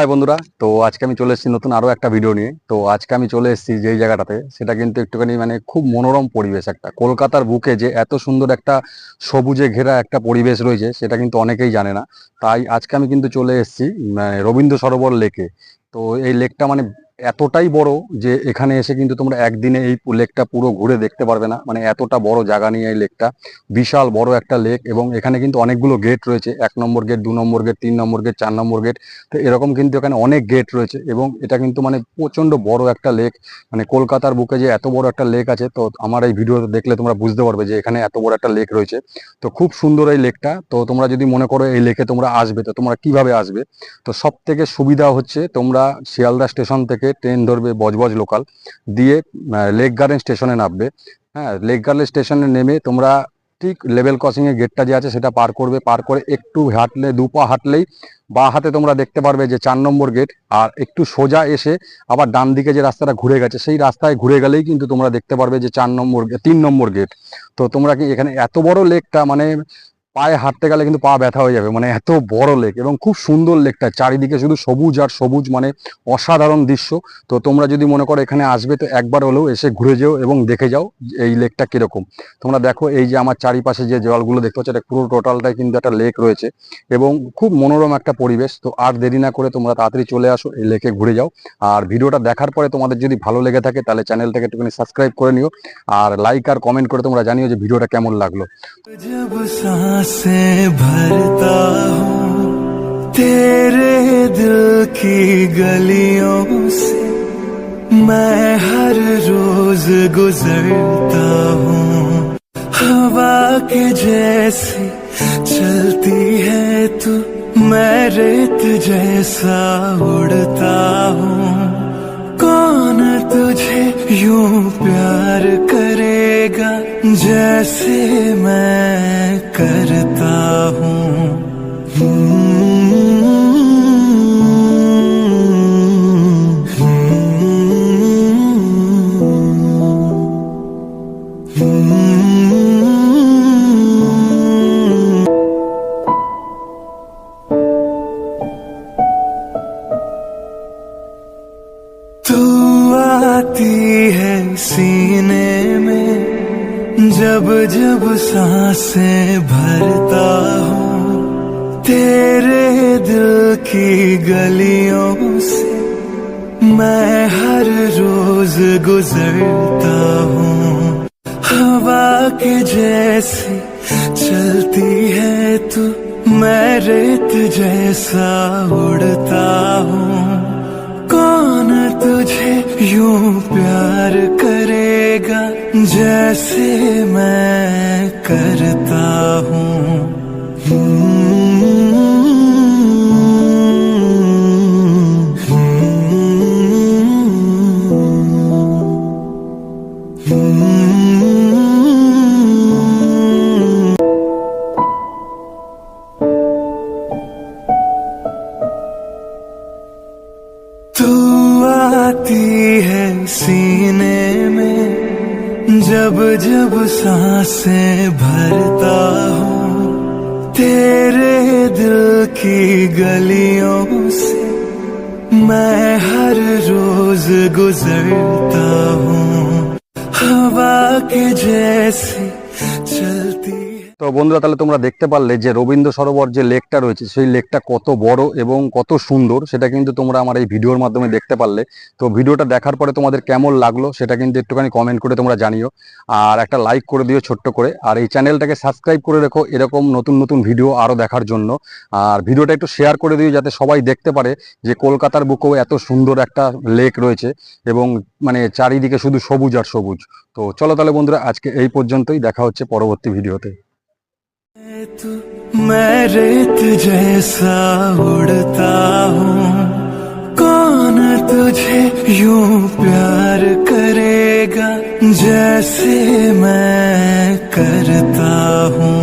High বন্ধুরা, তো আজকে আমি চলে এসেছি নতুন আরো একটা ভিডিও নিয়ে। তো আজকে আমি চলে এসেছি যেই জায়গাটাতে, সেটা কিন্তু একটুখানি খুব মনোরম পরিবেশ। একটা কলকাতার বুকে যে এত সুন্দর একটা সবুজে ঘেরা একটা পরিবেশ রয়েছে, সেটা কিন্তু অনেকেই জানে না। তাই আজকে আমি কিন্তু চলে এসেছি রবীন্দ্র সরোবর লেকে। তো এই লেকটা এতটাই বড় যে এখানে এসে কিন্তু তোমরা একদিনে এই লেকটা পুরো ঘুরে দেখতে পারবে না। এতটা বড় জায়গা নিয়ে এই লেকটা, বিশাল বড় একটা লেক। এবং এখানে কিন্তু অনেকগুলো গেট রয়েছে, 1 নম্বর গেট, 2 নম্বর গেট, 3 নম্বর গেট, 4 নম্বর গেট। তো এরকম কিন্তু এখানে অনেক গেট রয়েছে এবং এটা কিন্তু প্রচন্ড বড় একটা লেক। কলকাতার বুকে যে এত বড় একটা লেক আছে, তো আমার এই ভিডিওতে দেখলে তোমরা বুঝতে পারবে যে এখানে এত বড় একটা লেক রয়েছে। তো খুব সুন্দর এই লেকটা। তো তোমরা যদি মনে করো এই লেকে তোমরা আসবে, তো তোমরা কিভাবে আসবে? তো সব থেকে সুবিধা হচ্ছে তোমরা শিয়ালদা স্টেশন থেকে ট্রেন ধরবে, বজবজ লোকাল দিয়ে লেক গার্ডেন স্টেশনে নামবে। হ্যাঁ, লেক গার্ডেন স্টেশনে নেমে তোমরা ঠিক লেভেল ক্রসিং এর গেটটা যে আছে সেটা পার করবে। পার করে একটু হাঁটলে, 2 পা হাঁটলেই বা হাতে তোমরা দেখতে পারবে যে 4 নম্বর গেট। আর একটু সোজা এসে আবার ডান দিকে যে রাস্তাটা ঘুরে গেছে, সেই রাস্তায় ঘুরে গেলেই কিন্তু তোমরা দেখতে পারবে যে 3 নম্বর গেট। তো তোমরা কি এখানে এত বড় লেকটা পায়ে হাঁটতে গেলে কিন্তু পা ব্যথা হয়ে যাবে। এত বড় লেক এবং খুব সুন্দর লেকটা, চারিদিকে শুধু সবুজ আর সবুজ, অসাধারণ দৃশ্য। তো তোমরা যদি মনে করো এখানে আসবে, তো একবার হলেও এসে ঘুরে যেও এবং দেখে যাও এই লেকটা কিরকম। তোমরা দেখো, এই যে আমার চারিপাশে যে জলগুলো দেখতে পাচ্ছ, এটা পুরো টোটালটাই কিন্তু একটা লেক রয়েছে এবং খুব মনোরম একটা পরিবেশ। তো আর দেরি না করে তোমরা তাড়াতাড়ি চলে আসো, এই লেকে ঘুরে যাও। আর ভিডিওটা দেখার পরে তোমাদের যদি ভালো লেগে থাকে, তাহলে চ্যানেলটাকে একটুখানি সাবস্ক্রাইব করে নিও আর লাইক আর কমেন্ট করে তোমরা জানিও যে ভিডিওটা কেমন লাগলো। जब सांसें भरता हूँ तेरे दिल की गलियों से, मैं हर रोज गुजरता हूँ। हवा के जैसी चलती है तू, मैं रेत जैसा उड़ता हूँ। कौन तुझे यूं प्यार करेगा जैसे मैं करता हूँ। तू आती है सीने में जब जब सांसें भरता हूँ, तेरे दिल की गलियों से मैं हर रोज गुजरता हूँ। हवा के जैसी चलती है तू, मैं रेत जैसा उड़ता हूँ। कौन तुझे यूं प्यार करेगा जैसे मैं करता हूँ। तू आती है सीने में जब जब सांसें भरता हूँ, तेरे दिल की गलियों से मैं हर रोज गुजरता हूँ। हवा के जैसी चलती। তো বন্ধুরা, তাহলে তোমরা দেখতে পারলে যে রবীন্দ্র সরোবর যে লেকটা রয়েছে, সেই লেকটা কত বড় এবং কত সুন্দর, সেটা কিন্তু তোমরা আমার এই ভিডিওর মাধ্যমে দেখতে পারলে। তো ভিডিওটা দেখার পরে তোমাদের কেমন লাগলো সেটা কিন্তু একটুখানি কমেন্ট করে তোমরা জানিও। আর একটা লাইক করে দিও ছোট্ট করে, আর এই চ্যানেলটাকে সাবস্ক্রাইব করে রেখো এরকম নতুন নতুন ভিডিও আরও দেখার জন্য। আর ভিডিওটা একটু শেয়ার করে দিও যাতে সবাই দেখতে পারে যে কলকাতার বুকেও এত সুন্দর একটা লেক রয়েছে এবং চারিদিকে শুধু সবুজ আর সবুজ। তো চলো তাহলে বন্ধুরা, আজকে এই পর্যন্তই, দেখা হচ্ছে পরবর্তী ভিডিওতে। तू मैं रेत जैसा उड़ता हूँ, कौन तुझे यूं प्यार करेगा जैसे मैं करता हूँ।